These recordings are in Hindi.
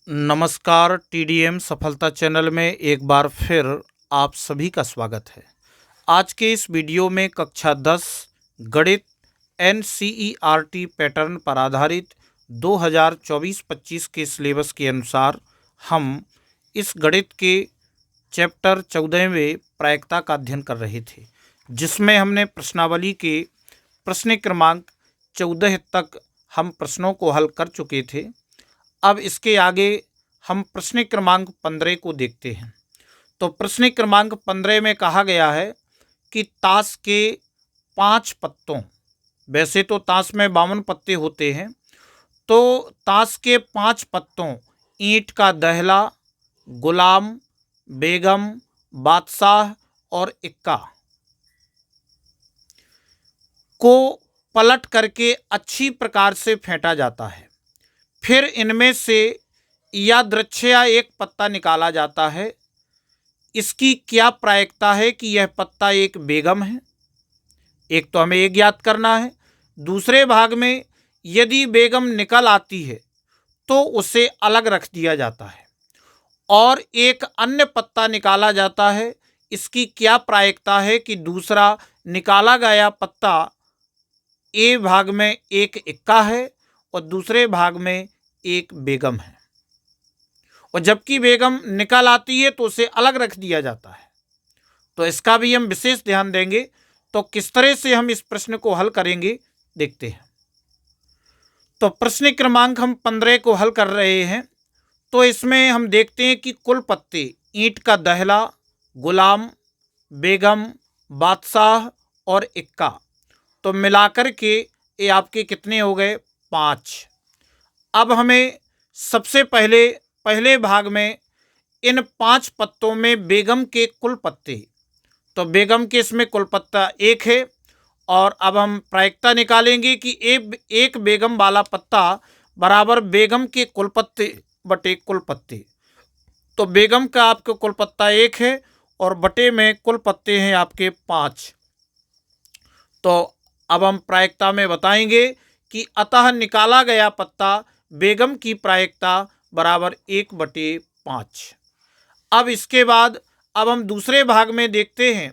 नमस्कार, टीडीएम सफलता चैनल में एक बार फिर आप सभी का स्वागत है। आज के इस वीडियो में कक्षा 10 गणित एनसीईआरटी पैटर्न पर आधारित 2024-25 के सिलेबस के अनुसार हम इस गणित के चैप्टर 14वें प्रायिकता का अध्ययन कर रहे थे, जिसमें हमने प्रश्नावली के प्रश्न क्रमांक 14 तक हम प्रश्नों को हल कर चुके थे। अब इसके आगे हम प्रश्न क्रमांक 15 को देखते हैं। तो प्रश्न क्रमांक 15 में कहा गया है कि ताश के 5 पत्तों, वैसे तो ताश में 52 पत्ते होते हैं, तो ताश के 5 पत्तों ईंट का दहला, गुलाम, बेगम, बादशाह और इक्का को पलट करके अच्छी प्रकार से फेंटा जाता है। फिर इनमें से यादृच्छया एक पत्ता निकाला जाता है। इसकी क्या प्रायिकता है कि यह पत्ता एक बेगम है? एक तो हमें एक याद करना है। दूसरे भाग में यदि बेगम निकल आती है तो उसे अलग रख दिया जाता है और एक अन्य पत्ता निकाला जाता है। इसकी क्या प्रायिकता है कि दूसरा निकाला गया पत्ता ए भाग में एक इक्का है और दूसरे भाग में एक बेगम है, और जबकि बेगम निकल आती है तो उसे अलग रख दिया जाता है। तो इसका भी हम विशेष ध्यान देंगे। तो किस तरह से हम इस प्रश्न को हल करेंगे, देखते हैं। तो प्रश्न क्रमांक हम 15 को हल कर रहे हैं। तो इसमें हम देखते हैं कि कुल पत्ते ईंट का दहला, गुलाम, बेगम, बादशाह और इक्का, तो मिलाकर के ये आपके कितने हो गए? 5। अब हमें सबसे पहले भाग में इन 5 पत्तों में बेगम के कुल पत्ते, तो बेगम के इसमें कुल पत्ता 1 है, और अब हम प्रायिकता निकालेंगे कि एक बेगम वाला पत्ता बराबर बेगम के कुल पत्ते बटे कुल पत्ते। तो बेगम का आपके कुल पत्ता 1 है और बटे में कुल पत्ते हैं आपके 5। तो अब हम प्रायिकता में बताएंगे कि अतः निकाला गया पत्ता बेगम की प्रायिकता बराबर 1/5। अब इसके बाद अब हम दूसरे भाग में देखते हैं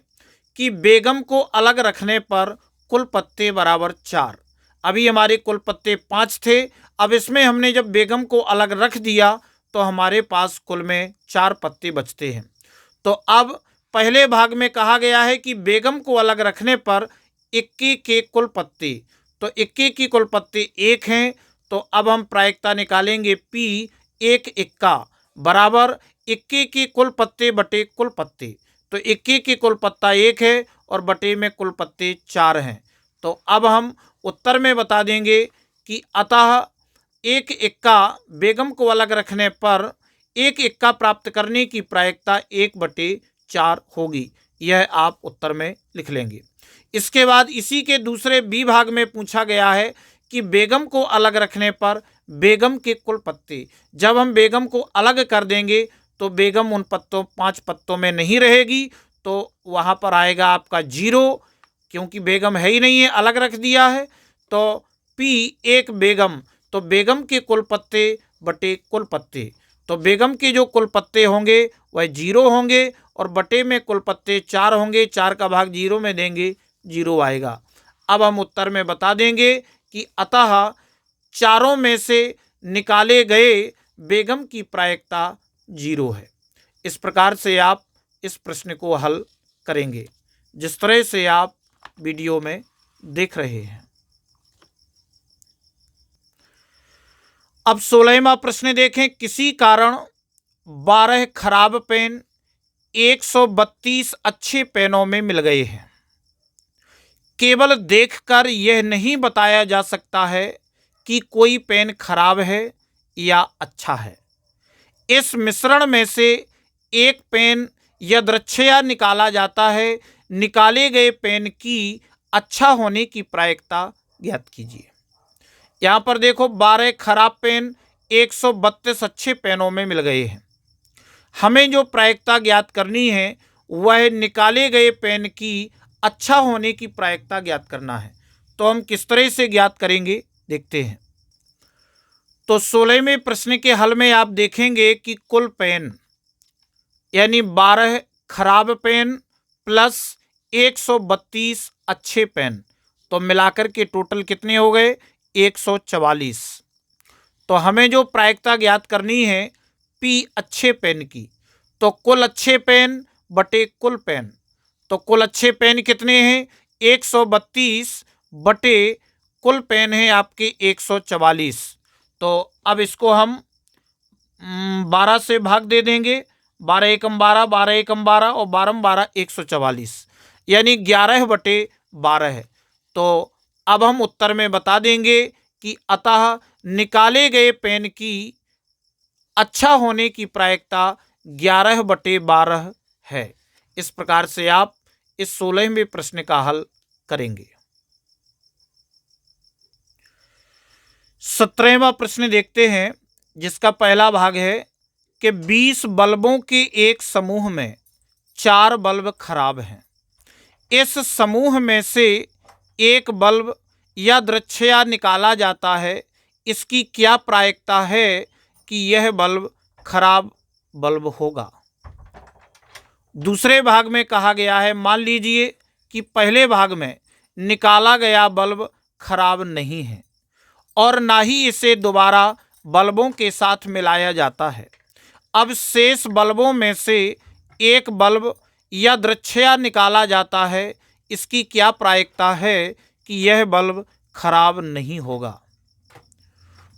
कि बेगम को अलग रखने पर कुल पत्ते बराबर 4। अभी हमारे कुल पत्ते 5 थे। अब इसमें हमने जब बेगम को अलग रख दिया तो हमारे पास कुल में 4 पत्ते बचते हैं। तो अब पहले भाग में कहा गया है कि बेगम को अलग रखने पर इक्के के कुल पत्ते, तो इक्के की कुल पत्ते 1 हैं। तो अब हम प्रायिकता निकालेंगे P एक इक्का बराबर इक्के के कुल पत्ते बटे कुल पत्ते। तो इक्के के कुल पत्ता 1 है और बटे में कुल पत्ते 4 हैं। तो अब हम उत्तर में बता देंगे कि अतः एक इक्का बेगम को अलग रखने पर एक इक्का प्राप्त करने की प्रायिकता 1/4 होगी। यह आप उत्तर में लिख लेंगे। इसके बाद इसी के दूसरे बी भाग में पूछा गया है कि बेगम को अलग रखने पर बेगम के कुल पत्ते, जब हम बेगम को अलग कर देंगे तो बेगम उन 5 पत्तों में नहीं रहेगी, तो वहाँ पर आएगा आपका 0, क्योंकि बेगम है ही नहीं है, अलग रख दिया है। तो P एक बेगम, तो बेगम के कुल पत्ते बटे कुल पत्ते, तो बेगम के जो कुल पत्ते होंगे वह 0 होंगे और बटे में कुल पत्ते 4 होंगे। 4 का भाग 0 में देंगे, 0 आएगा। अब हम उत्तर में बता देंगे कि अतः चारों में से निकाले गए बेगम की प्रायिकता 0 है। इस प्रकार से आप इस प्रश्न को हल करेंगे, जिस तरह से आप वीडियो में देख रहे हैं। अब 16वां प्रश्न देखें। किसी कारण 12 खराब पेन 132 अच्छे पेनों में मिल गए हैं। केवल देखकर यह नहीं बताया जा सकता है कि कोई पेन खराब है या अच्छा है। इस मिश्रण में से एक पेन यादृच्छया निकाला जाता है। निकाले गए पेन की अच्छा होने की प्रायिकता ज्ञात कीजिए। यहाँ पर देखो 12 खराब पेन 132 अच्छे पेनों में मिल गए हैं। हमें जो प्रायिकता ज्ञात करनी है वह निकाले गए पेन की अच्छा होने की प्रायिकता ज्ञात करना है। तो हम किस तरह से ज्ञात करेंगे, देखते हैं। तो 16वें प्रश्न के हल में आप देखेंगे कि कुल पेन यानी 12 खराब पेन प्लस 132 अच्छे पेन, तो मिलाकर के टोटल कितने हो गए 144। तो हमें जो प्रायिकता ज्ञात करनी है पी अच्छे पेन की, तो कुल अच्छे पेन बटे कुल पेन, तो कुल अच्छे पेन कितने हैं 132 बटे कुल पेन है आपके 144। तो अब इसको हम 12 से भाग दे देंगे, 12 एकम 12, 12 एकम 12 और 12 12 144, यानी 11 बटे 12 है। तो अब हम उत्तर में बता देंगे कि अतः निकाले गए पेन की अच्छा होने की प्रायिकता 11 बटे 12 है। इस प्रकार से आप इस 16वें प्रश्न का हल करेंगे। 17वां प्रश्न देखते हैं, जिसका पहला भाग है कि 20 बल्बों के एक समूह में 4 बल्ब खराब हैं। इस समूह में से एक बल्ब यादृच्छया निकाला जाता है। इसकी क्या प्रायिकता है कि यह बल्ब खराब बल्ब होगा। दूसरे भाग में कहा गया है, मान लीजिए कि पहले भाग में निकाला गया बल्ब खराब नहीं है और ना ही इसे दोबारा बल्बों के साथ मिलाया जाता है। अब शेष बल्बों में से एक बल्ब यादृच्छया निकाला जाता है। इसकी क्या प्रायिकता है कि यह बल्ब खराब नहीं होगा।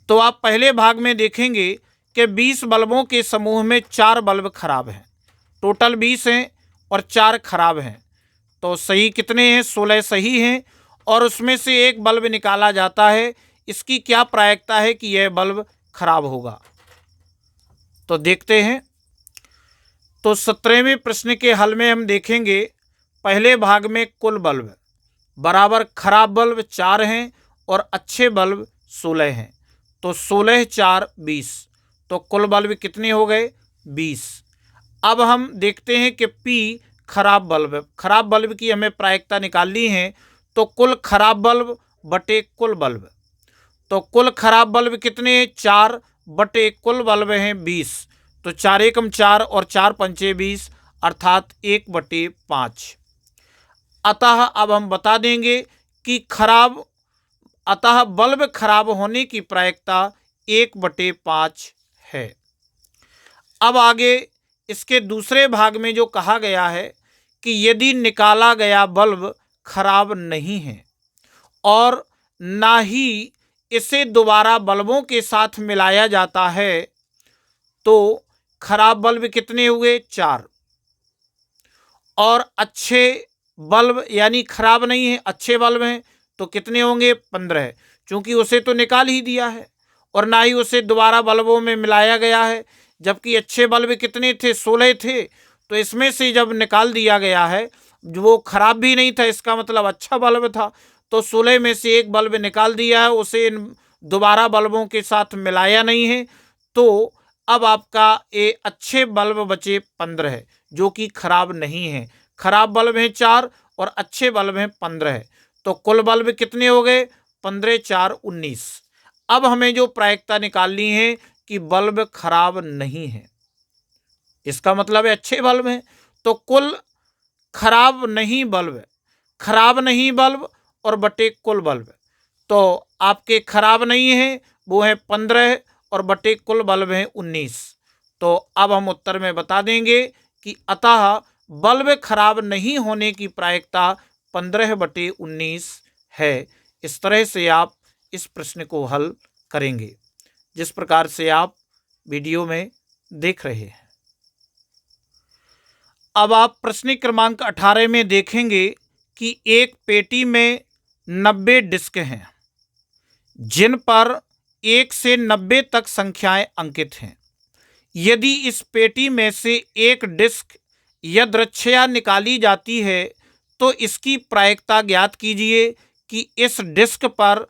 तो आप पहले भाग में देखेंगे कि 20 बल्बों के समूह में 4 बल्ब खराब हैं, टोटल 20 हैं और 4 खराब हैं। तो सही कितने हैं 16 सही हैं और उसमें से एक बल्ब निकाला जाता है। इसकी क्या प्रायिकता है कि यह बल्ब खराब होगा। तो देखते हैं। तो 17वें प्रश्न के हल में हम देखेंगे, पहले भाग में कुल बल्ब बराबर खराब बल्ब 4 हैं और अच्छे बल्ब 16 हैं। तो 16 4 20, तो कुल बल्ब कितने हो गए 20। अब हम देखते हैं कि P खराब बल्ब है। खराब बल्ब की हमें प्रायिकता निकालनी है, तो कुल खराब बल्ब बटे कुल बल्ब, तो कुल खराब बल्ब कितने हैं 4 बटे कुल बल्ब हैं 20। तो 4 एकम 4 और 4 पंचे 20, अर्थात 1 बटे 5। अतः अब हम बता देंगे कि अतः बल्ब खराब होने की प्रायिकता 1 बटे 5 है। अब आगे इसके दूसरे भाग में जो कहा गया है कि यदि निकाला गया बल्ब खराब नहीं है और ना ही इसे दोबारा बल्बों के साथ मिलाया जाता है, तो खराब बल्ब कितने हुए 4 और अच्छे बल्ब यानी खराब नहीं है अच्छे बल्ब हैं तो कितने होंगे 15। चूंकि उसे तो निकाल ही दिया है और ना ही उसे दोबारा बल्बों में मिलाया गया है, जबकि अच्छे बल्ब कितने थे 16 थे। तो इसमें से जब निकाल दिया गया है, जो वो खराब भी नहीं था, इसका मतलब अच्छा बल्ब था। तो 16 में से एक बल्ब निकाल दिया है, उसे दोबारा बल्बों के साथ मिलाया नहीं है। तो अब आपका ये अच्छे बल्ब बचे 15 जो कि खराब नहीं है। खराब बल्ब हैं 4 और अच्छे बल्ब हैं 15। तो कुल बल्ब कितने हो गए 15 4 19। अब हमें जो प्रायिकता निकालनी है कि बल्ब खराब नहीं है, इसका मतलब है अच्छे बल्ब हैं। तो कुल खराब नहीं बल्ब और बटे कुल बल्ब, तो आपके खराब नहीं है वो है 15 और बटे कुल बल्ब हैं 19। तो अब हम उत्तर में बता देंगे कि अतः बल्ब खराब नहीं होने की प्रायिकता 15 बटे 19 है। इस तरह से आप इस प्रश्न को हल करेंगे जिस प्रकार से आप वीडियो में देख रहे हैं। अब आप प्रश्न क्रमांक 18 में देखेंगे कि एक पेटी में 90 डिस्क हैं जिन पर 1 से 90 तक संख्याएं अंकित हैं। यदि इस पेटी में से एक डिस्क यादृच्छया निकाली जाती है तो इसकी प्रायिकता ज्ञात कीजिए कि इस डिस्क पर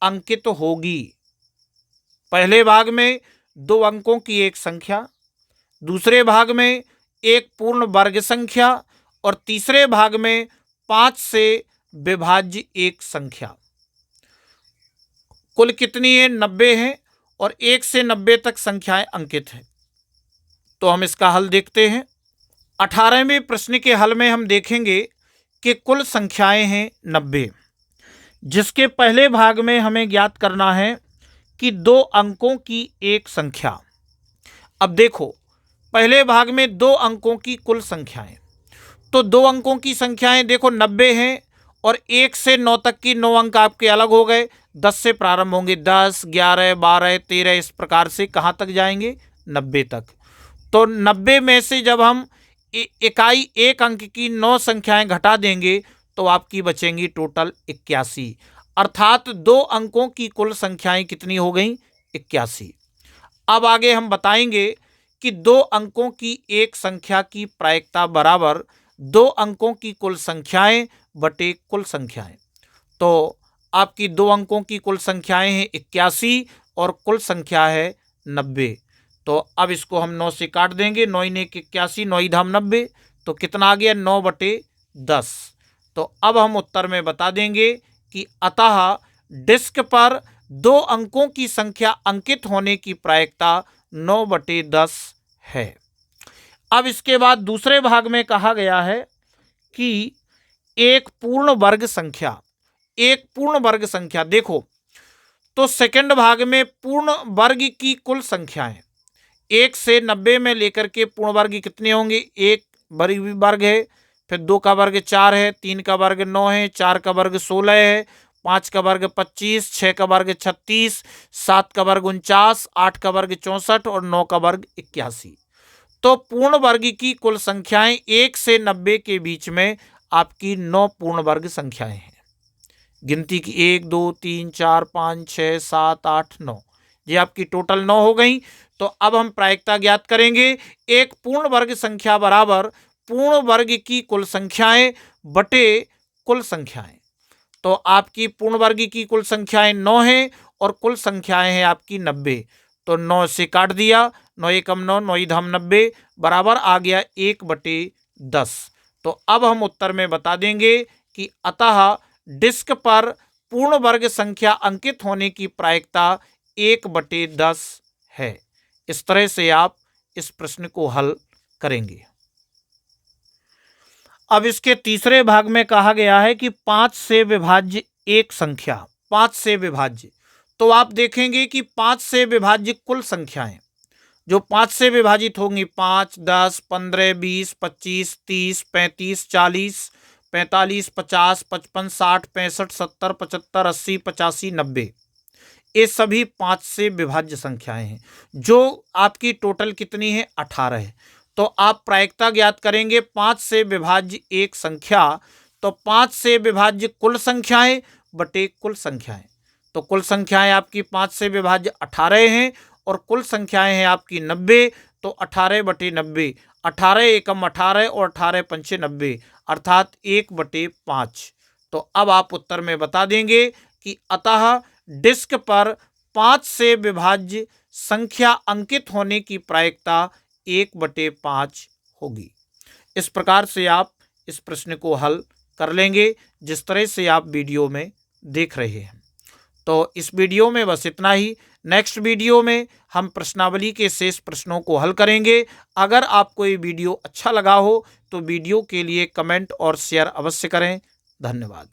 अंकित होगी। पहले भाग में 2 अंकों की एक संख्या, दूसरे भाग में एक पूर्ण वर्ग संख्या और तीसरे भाग में 5 से विभाज्य एक संख्या। कुल कितनी है 90 है और 1 से 90 तक संख्याएं अंकित हैं। तो हम इसका हल देखते हैं। 18वें प्रश्न के हल में हम देखेंगे कि कुल संख्याएं हैं 90, जिसके पहले भाग में हमें ज्ञात करना है कि 2 अंकों की एक संख्या। अब देखो, पहले भाग में 2 अंकों की कुल संख्याएं, तो 2 अंकों की संख्याएं देखो 90 हैं और 1 से 9 तक की 9 अंक आपके अलग हो गए। 10 से प्रारंभ होंगे, 10, 11, 12, 13, इस प्रकार से कहाँ तक जाएंगे? 90 तक। तो 90 में से जब हम इकाई 1 अंक की 9 संख्याएं घटा देंगे तो आपकी बचेंगी टोटल 81, अर्थात 2 अंकों की कुल संख्याएं कितनी हो गई? 81। अब आगे हम बताएंगे कि 2 अंकों की एक संख्या की प्रायिकता बराबर 2 अंकों की कुल संख्याएं बटे कुल संख्याएं। तो आपकी 2 अंकों की कुल संख्याएं हैं 81 और कुल संख्या है 90। तो अब इसको हम 9 से काट देंगे, 9 ने 81, 9 धाम 90, तो कितना आ गया? 9 बटे 10। तो अब हम उत्तर में बता देंगे कि अतः डिस्क पर 2 अंकों की संख्या अंकित होने की प्रायिकता 9 बटे 10 है। अब इसके बाद दूसरे भाग में कहा गया है कि एक पूर्ण वर्ग संख्या, एक पूर्ण वर्ग संख्या देखो, तो सेकंड भाग में पूर्ण वर्ग की कुल संख्याएं 1 से 90 में लेकर के पूर्ण वर्ग कितने होंगे? 1 वर्ग है, फिर 2 का वर्ग 4 है, 3 का वर्ग 9 है, 4 का वर्ग 16 है, 5 का वर्ग 25, 6 का वर्ग 36, 7 का वर्ग 49, 8 का वर्ग 64 और 9 का वर्ग 81। तो पूर्ण वर्ग की कुल संख्याएं 1 से 90 के बीच में आपकी 9 पूर्ण वर्ग संख्याएं हैं। गिनती की 1, 2, 3, 4, 5, 6, 7, 8, 9, ये आपकी टोटल 9 हो गई। तो अब हम प्रायिकता ज्ञात करेंगे। एक पूर्ण वर्ग संख्या बराबर पूर्ण वर्ग की कुल संख्याएं बटे कुल संख्याएं। तो आपकी पूर्ण वर्ग की कुल संख्याएं 9 हैं और कुल संख्याएं हैं आपकी 90। तो 9 से काट दिया, 9 एकम 9, 9 धाम 90 बराबर आ गया 1 बटे 10। तो अब हम उत्तर में बता देंगे कि अतः डिस्क पर पूर्ण वर्ग संख्या अंकित होने की प्रायिकता 1 बटे 10 है। इस तरह से आप इस प्रश्न को हल करेंगे। अब इसके तीसरे भाग में कहा गया है कि 5 से विभाज्य एक संख्या, 5 से विभाज्य। तो आप देखेंगे कि 5 से विभाज्य कुल संख्याएं जो 5 से विभाजित होंगी 5, 10, 15, 20, 25, 30, 35, 40, 45, 50, 55, 60, 65, 70, 75, 80, 85, 90, ये सभी 5 से विभाज्य संख्याएं हैं। जो आपकी टोटल कितनी है? 18 है। तो आप प्रायिकता ज्ञात करेंगे 5 से विभाज्य एक संख्या, तो 5 से विभाज्य कुल संख्याएं बटे कुल संख्याएं। तो कुल संख्याएं आपकी 5 से विभाज्य 18 हैं और कुल संख्याएं हैं आपकी 90। तो 18 बटे 90, 18 एकम 18 और 18 पंचे 90, अर्थात 1 बटे 5। तो अब आप उत्तर में बता देंगे कि अतः डिस्क पर 5 से विभाज्य संख्या अंकित होने की प्रायिकता 1 बटे 5 होगी। इस प्रकार से आप इस प्रश्न को हल कर लेंगे जिस तरह से आप वीडियो में देख रहे हैं। तो इस वीडियो में बस इतना ही। नेक्स्ट वीडियो में हम प्रश्नावली के शेष प्रश्नों को हल करेंगे। अगर आपको ये वीडियो अच्छा लगा हो तो वीडियो के लिए कमेंट और शेयर अवश्य करें। धन्यवाद।